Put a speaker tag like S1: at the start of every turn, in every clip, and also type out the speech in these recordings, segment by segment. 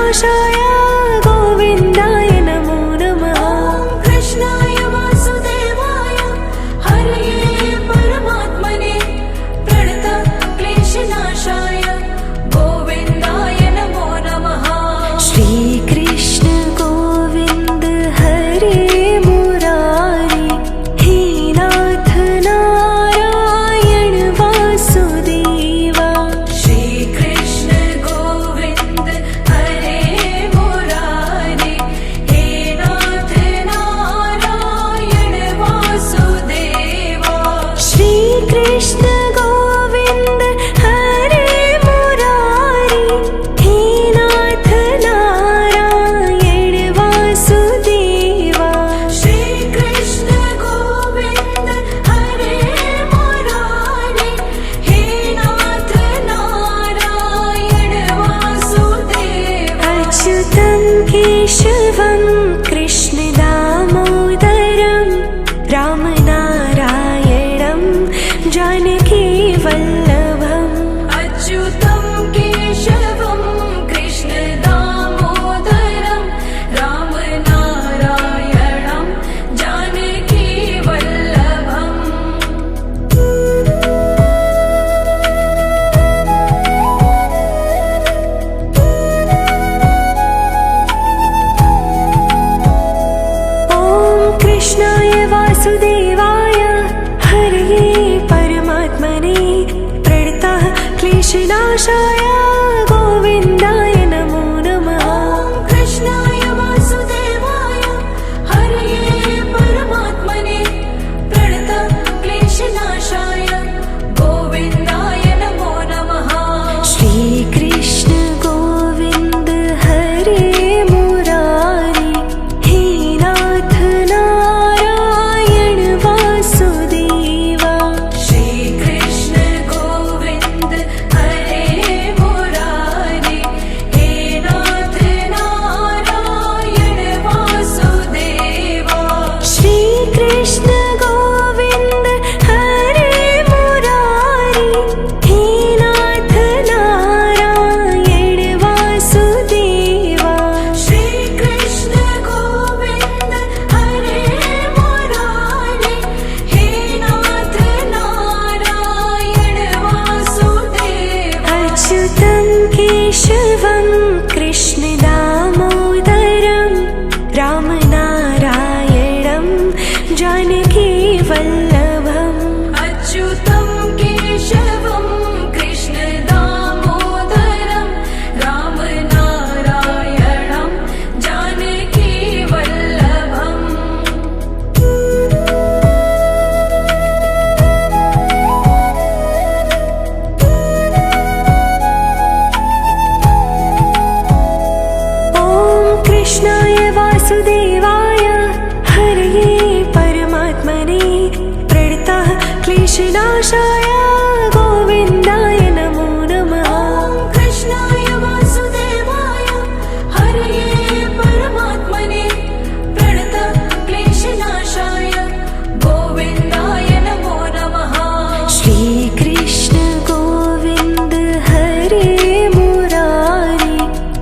S1: कृष्णनाशाय गोविन्दाय नमो नमः।
S2: कृष्णाय वासुदेवाय हरये परमात्मने प्रणतक्लेशनाशाय गोविन्दाय नमो नमः।
S1: श्रीकृष्ण गोविन्द हरे मुरारी हे नाथ नारायण वासुदेवा।
S2: श्रीकृष्ण गोविन्द हरे मुरारे हे नाथ नारायण वासुदेवा।
S1: श्रीकृष्ण गोविन्द हरे मुरारी हे नाथ नारायण वासुदेवा।
S2: श्रीकृष्ण गोविन्द हरे मुरारे हे नाथ नारायण वासुदेवा।
S1: अच्युतं केशवं कृष्ण दामोदरं रामनारायणं जानकी वल्लभम्।
S2: अच्युतं केशवं कृष्ण दामोदरं रामनारायणं जानकी वल्लभम्।
S1: ॐ कृष्णाय वासुदेवाय हरये परमात्मने प्रणतः क्लेशनाशाय गोविन्दाय नमो नमः।
S2: कृष्णाय वासुदेवाय हरये परमात्मने प्रणतक्लेशनाशाय गोविन्दाय नमो नमः।
S1: श्रीकृष्ण गोविन्द हरे मुरारी हे नाथ नारायण वासुदेवा।
S2: श्रीकृष्ण गोविन्द हरे मुरारे हे नाथ नारायण वासुदेवा।
S1: श्रीकृष्ण गोविन्द हरे मुरारी हे नाथ नारायण वासुदेवा।
S2: श्रीकृष्ण गोविन्द हरे मुरारे हे नाथ नारायण वासुदेवा।
S1: अच्युतं केशवं कृष्ण दामोदरं रामनारायणं जानकी वल्लभम्।
S2: अच्युतं केशवं कृष्ण दामोदरं रामनारायणं जानकी वल्लभम्।
S1: ॐ कृष्णाय वासुदेवाय हरये परमात्मने प्रणतः क्लेशनाशाय गोविन्दाय नमो नमः।
S2: कृष्णाय वासुदेवाय हरये परमात्मने प्रणतक्लेशनाशाय गोविन्दाय नमो नमः।
S1: श्रीकृष्ण गोविन्द हरे मुरारी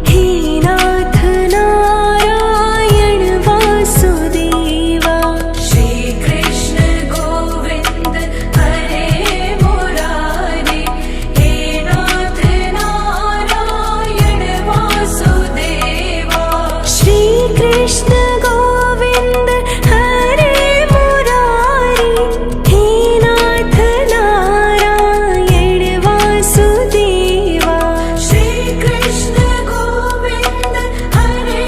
S1: हे नाथ नारायण वासुदेवा।
S2: श्रीकृष्ण गोविन्द हरे मुरारे हे नाथ नारायण वासुदेवा।
S1: श्रीकृष्ण गोविन्द हरे मुरारी हे नाथ नारायण वासुदेवा।
S2: श्रीकृष्ण गोविन्द हरे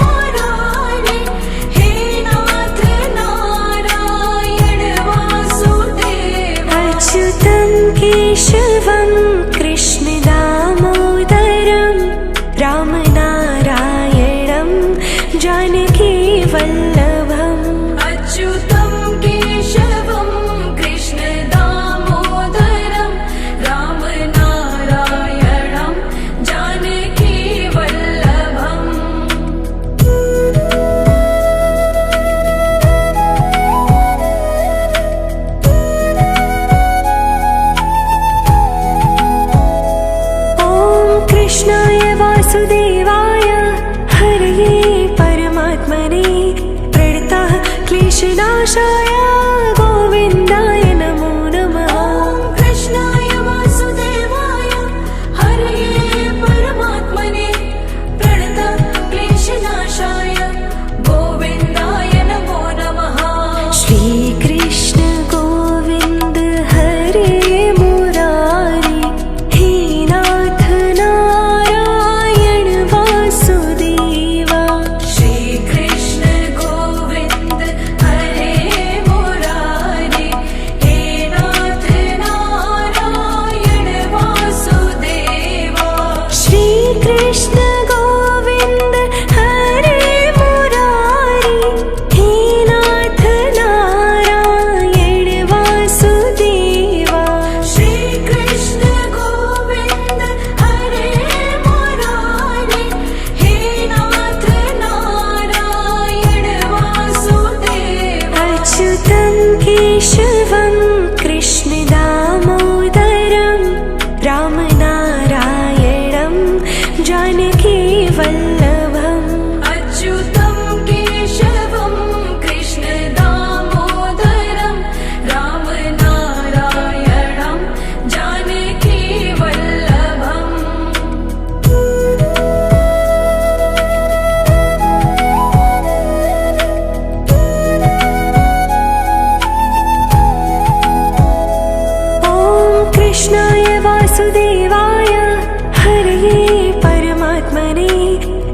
S2: मुरारे हे नाथ नारायण वासुदेवा।
S1: अच्युतं केशवं कृष्ण दामोदरं रामनारायणं जानकी वल्लभम्।
S2: अच्युतं केशवं कृष्ण दामोदरं रामनारायणं जानकी वल्लभम्।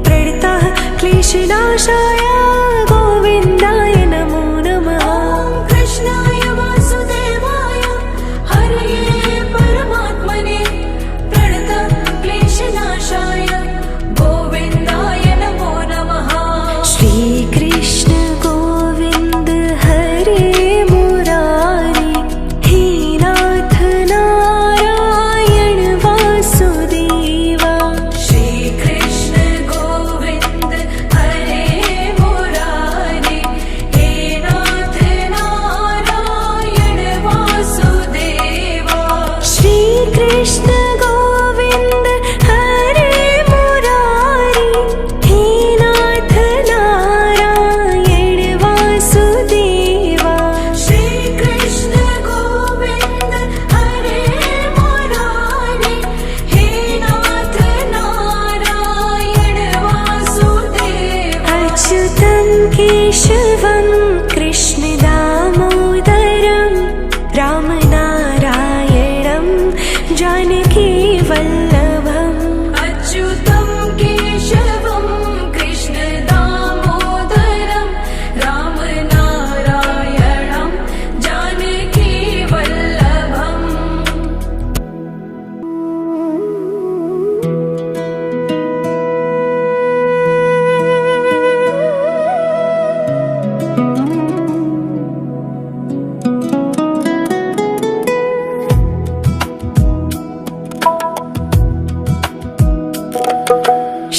S1: प्रणतः क्लेशनाशाय गोविन्दाय नमो नमः।
S2: कृष्णाय वासुदेवाय हरये परमात्मने प्रणतः क्लेशनाशाय गोविन्दाय नमो नमः।
S1: श्रीकृष्ण गोविन्द हरे मुरारी हे नाथ नारायण वासुदेवा।
S2: श्रीकृष्ण गोविन्द हरे मुरारी हे नाथ नारायण वासुदेवा।
S1: श्रीकृष्ण गोविन्द हरे मुरारी हे नाथ नारायण वासुदेवा।
S2: श्रीकृष्ण गोविन्द हरे मुरारी हे नाथ नारायण वासुदेवा।
S1: अच्युतं केशवं कृष्ण दामोदरं रामनारायणं जानकी वल्लभम्।
S2: अच्युतं केशवं कृष्ण दामोदरं रामनारायणं जानकी वल्लभम्।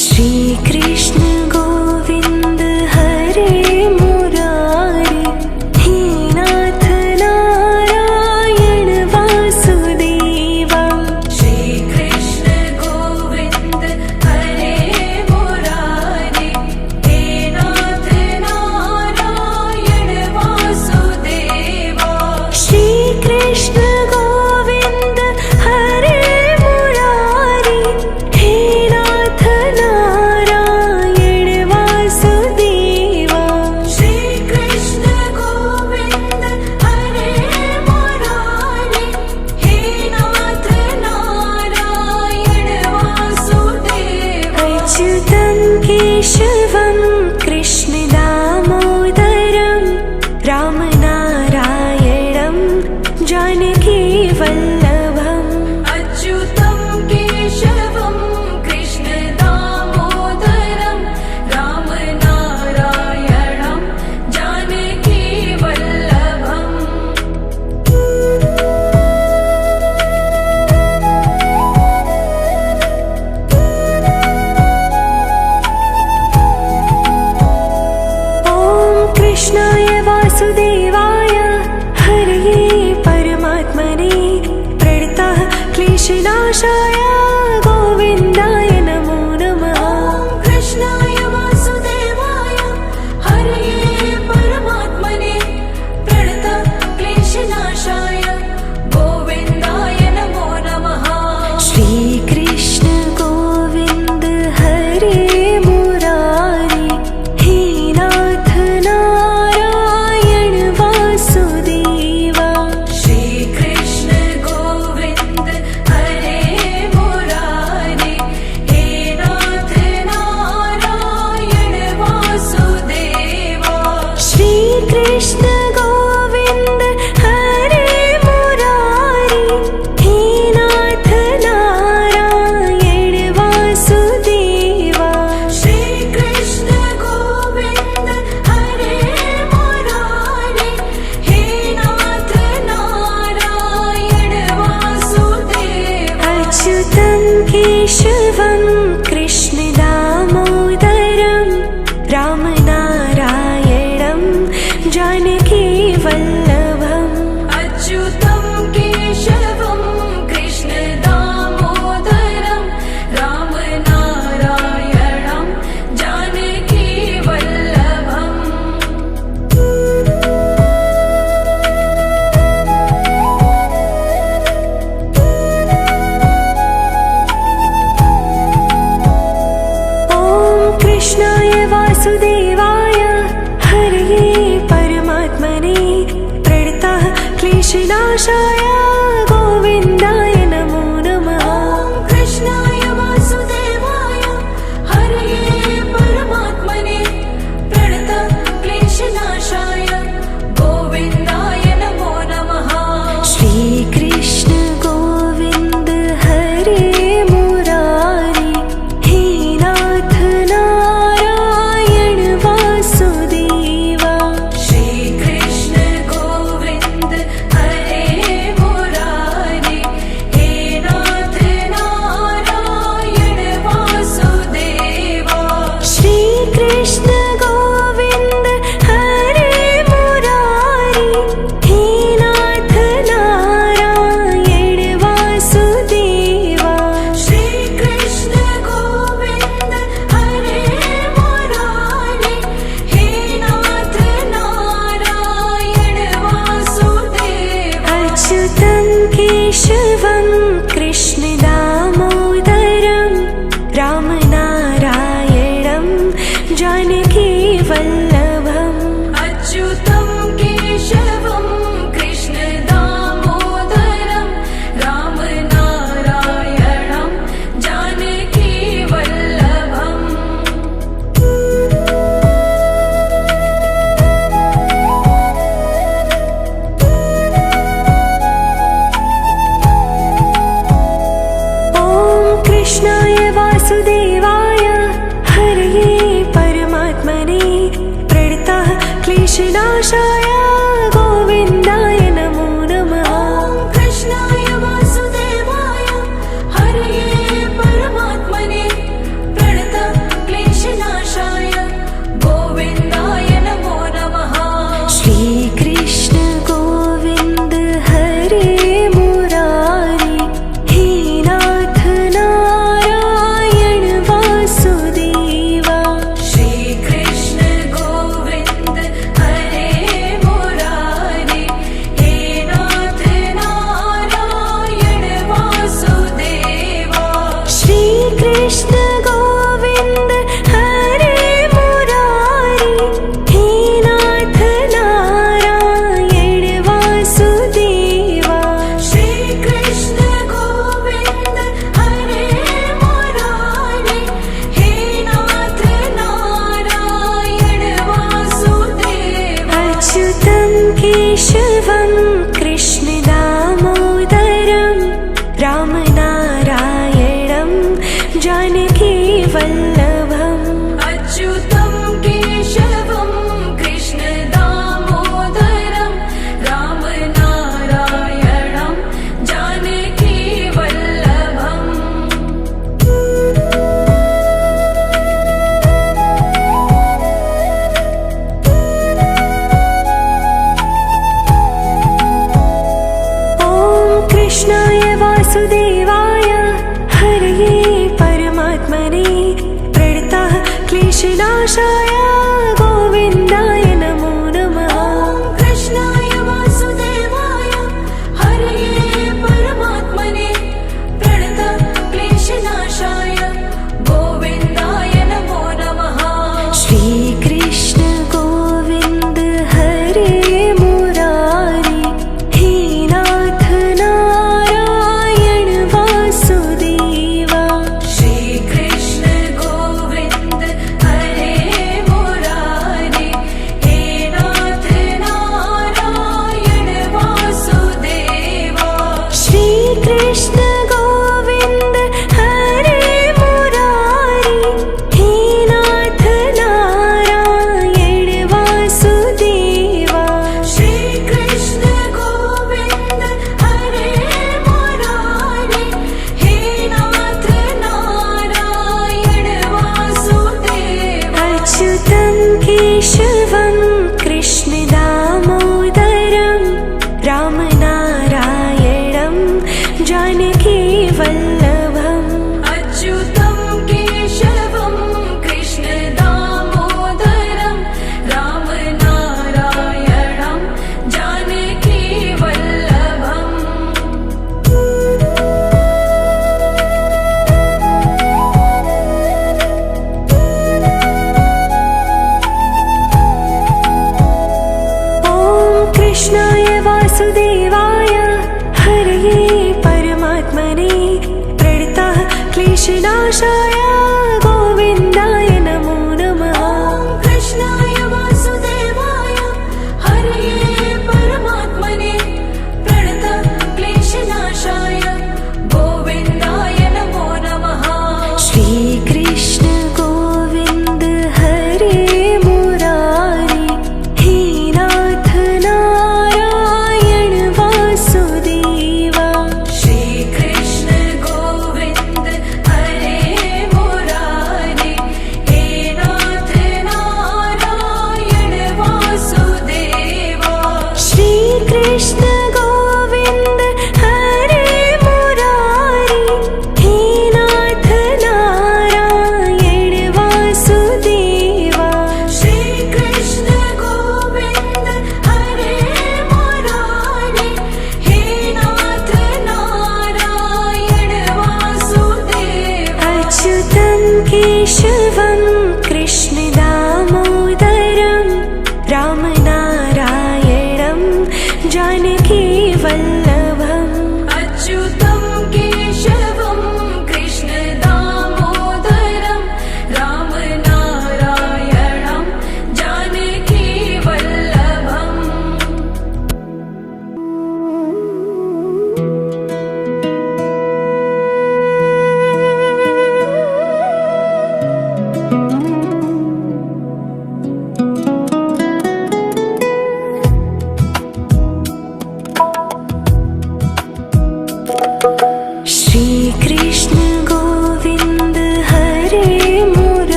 S1: श्रीकृष्ण गोविन्द हरे मुरारी हे नाथ नारायण वासुदेवा।
S2: श्रीकृष्ण गोविन्द हरे मुरारी हे नाथ नारायण वासुदेवा।
S1: श्रीकृष्ण गोविन्द हरे मुरारी हे नाथ नारायण वासुदेवा।
S2: श्रीकृष्ण गोविन्द हरे मुरारी हे नाथ नारायण वासुदेवा।
S1: अच्युतं केशवं कृष्ण दामोदरं रामनारायणं जानकी वल्लभम्।
S2: अच्युतं केशवं कृष्ण दामोदरं रामनारायणं जानकी वल्लभम्। ॐ कृष्णाय वासुदेवाय हरये परमात्मने प्रणतः क्लेशनाशाय गोविन्दाय नमो नमः। कृष्णाय वासुदेवाय हरये परमात्मने प्रणतः क्लेशनाशाय गोविन्दाय नमो नमः।
S1: श्रीकृष्ण गोविन्द हरे मुरारी हे नाथ नारायण वासुदेवा।
S2: श्रीकृष्ण गोविन्द हरे मुरारी हे नाथ नारायण वासुदेवा।
S1: श्रीकृष्ण गोविन्द हरे मुरारी हे नाथ नारायण वासुदेवा।
S2: श्रीकृष्ण गोविन्द हरे मुरारी हे नाथ नारायण वासुदेवा।
S1: अच्युतं केशवं कृष्ण दामोदरं रामनारायणं जानकी वल्लभम्।
S2: अच्युतं केशवं कृष्ण दामोदरं रामनारायणं जानकी वल्लभम्।
S1: ॐ कृष्णाय वासुदेवाय हरये परमात्मने प्रणतः क्लेशनाशाय गोविन्दाय नमो नमः।
S2: कृष्णाय वासुदेवाय हरये
S1: क्लेशनाशाय गोविन्दाय नमो नमः।
S2: ॐ कृष्णाय वासुदेवाय हरये परमात्मने प्रणतक्लेशनाशाय गोविन्दाय नमो नमः।
S1: श्रीकृष्ण गोविन्द हरे मुरारी हे नाथ नारायण वासुदेवा।
S2: श्रीकृष्ण गोविन्द हरे मुरारी हे नाथ नारायण वासुदेवा।
S1: श्रीकृष्ण गोविन्द हरे मुरारी हे नाथ नारायण वासुदेवा।
S2: श्रीकृष्ण गोविन्द हरे मुरारी हे नाथ नारायण वासुदेवा।
S1: अच्युतं केशवं कृष्ण दामोदरं रामनारायणं जानकी वल्लभम्।
S2: अच्युतं केशवं कृष्ण दामोदरं रामनारायणं जानकी वल्लभम्।
S1: ॐ कृष्णाय वासुदेवाय हरये परमात्मने प्रणतः क्लेशनाशाय गोविन्दाय नमो नमः।
S2: ॐ कृष्णाय वासुदेवाय हरये परमात्मने प्रणतक्लेशनाशाय गोविन्दाय नमो नमः।
S1: श्रीकृष्ण गोविन्द हरे मुरारी हे नाथ नारायण वासुदेवा।
S2: श्रीकृष्ण गोविन्द हरे मुरारी हे नाथ नारायण वासुदेवा।
S1: श्रीकृष्ण गोविन्द हरे मुरारी हे नाथ नारायण वासुदेवा।
S2: श्रीकृष्ण गोविन्द हरे मुरारी हे नाथ नारायण वासुदेवा।
S1: अच्युतं केशवं कृष्ण दामोदरं रामनारायणं जानकी वल्लभम्।
S2: अच्युतं केशवं कृष्ण दामोदरं रामनारायणं जानकी वल्लभम्।
S1: ॐ कृष्णाय वासुदेवाय हरये परमात्मने प्रणतः क्लेशनाशाय गोविन्दाय नमो नमः।
S2: ॐ कृष्णाय वासुदेवाय हरये परमात्मने प्रणतक्लेशनाशाय गोविन्दाय नमो नमः।
S1: श्रीकृष्ण गोविन्द हरे मुरारी हे नाथ नारायण वासुदेवा।
S2: श्रीकृष्ण गोविन्द हरे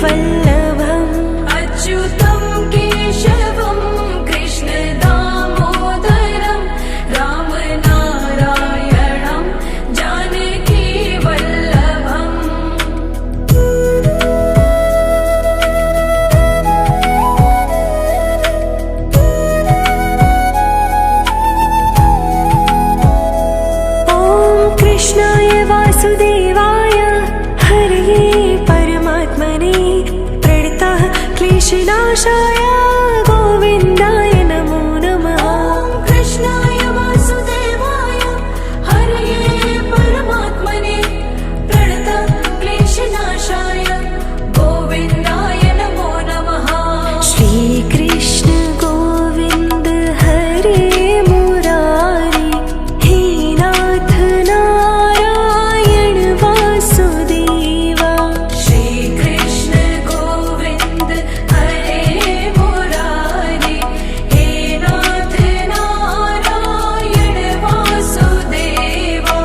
S1: वल्लभम्
S2: अच्युतं केशवं कृष्ण दामोदरं रामनारायणं जानकी वल्लभम्
S1: ॐ कृष्णाय वासुदेवाय हरये परमात्मने प्रणतः क्लेशनाशाय गोविन्दाय नमो नमः
S2: ॐ कृष्णाय वासुदेवाय हरये परमात्मने प्रणतः क्लेशनाशाय गोविन्दाय नमो नमः
S1: श्रीकृष्ण गोविन्द हरे मुरारी हे नाथ नारायण वासुदेवा
S2: श्रीकृष्ण गोविन्द हरे मुरारी हे नाथ नारायण वासुदेवा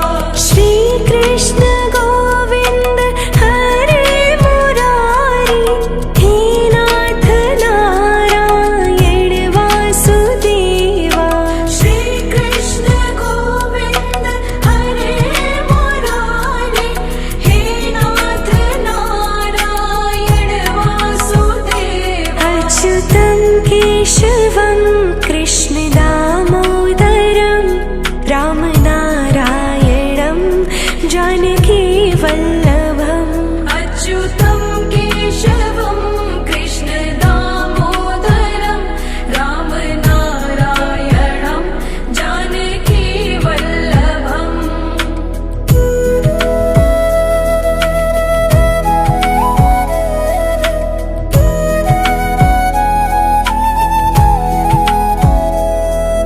S1: श्रीकृष्ण गोविन्द हरे मुरारी हे नाथ नारायण वासुदेवा
S2: श्रीकृष्ण गोविन्द हरे मुरारी हे नाथ नारायण वासुदेवा
S1: अच्युतं केशवं कृष्ण दामोदरं रामनारायणं जानकी वल्लभम्
S2: अच्युतं केशवं कृष्ण दामोदरं रामनारायणं जानकी वल्लभम्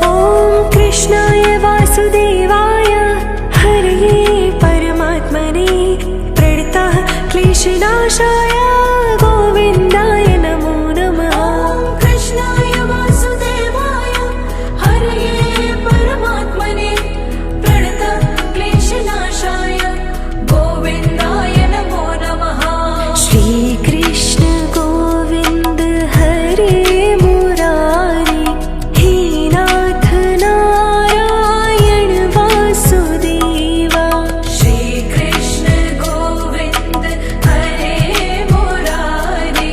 S1: ॐ कृष्णाय वासुदेवाय हरये परमात्मने प्रणतः क्लेशनाशाय गोविन्दाय नमो नमः
S2: ॐ कृष्णाय वासुदेवाय हरये परमात्मने प्रणतः क्लेशनाशाय गोविन्दाय नमो नमः
S1: श्रीकृष्ण गोविन्द हरे मुरारी हे नाथ नारायण वासुदेवा
S2: श्रीकृष्ण गोविन्द हरे मुरारी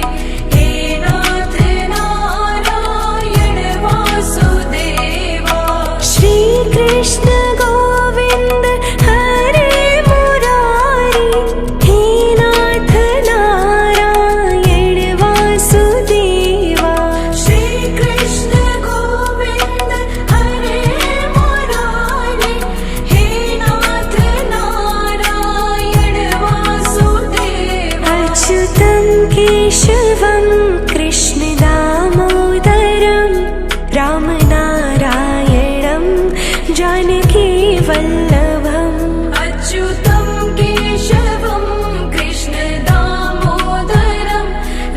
S2: हे नाथ नारायण वासुदेवा
S1: श्रीकृष्ण गोविन्द हरे मुरारी हे नाथ नारायण वासुदेवा
S2: श्रीकृष्ण गोविन्द हरे मुरारी हे नाथ नारायण वासुदेवा
S1: अच्युतं केशवं कृष्ण दामोदरं रामनारायणं जानकी वल्लभम्
S2: अच्युतं केशवं कृष्ण दामोदरं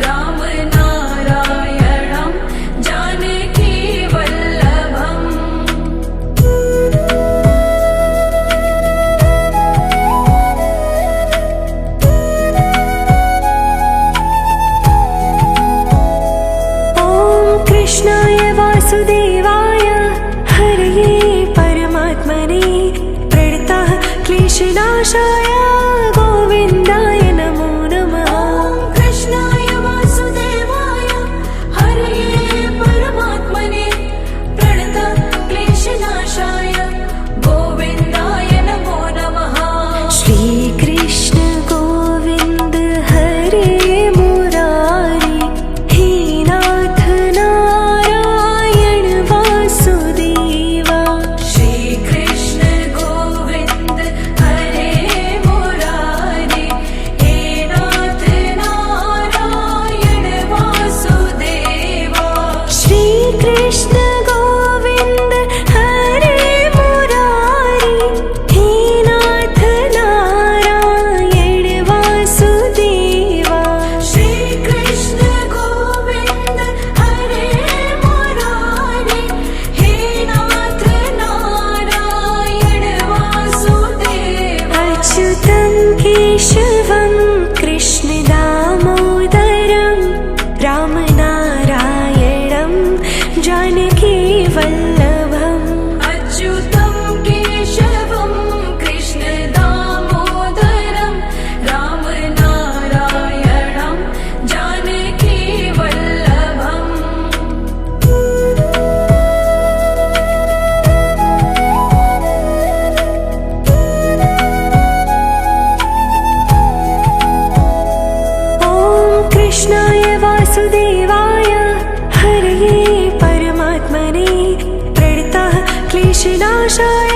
S2: रामनारायणं जानकी वल्लभम्
S1: ॐ कृष्णाय वासुदेवाय हरये परमात्मने प्रणतः क्लेशनाशाय गोविन्दाय नमो नमः
S2: ॐ कृष्णाय वासुदेवाय हरये परमात्मने प्रणतः क्लेशनाशाय गोविन्दाय नमो नमः
S1: श्रीकृष्ण गोविन्द हरे मुरारी हे नाथ नारायण वासुदेवा
S2: श्रीकृष्ण गोविन्द हरे
S1: क्लेशनाशाय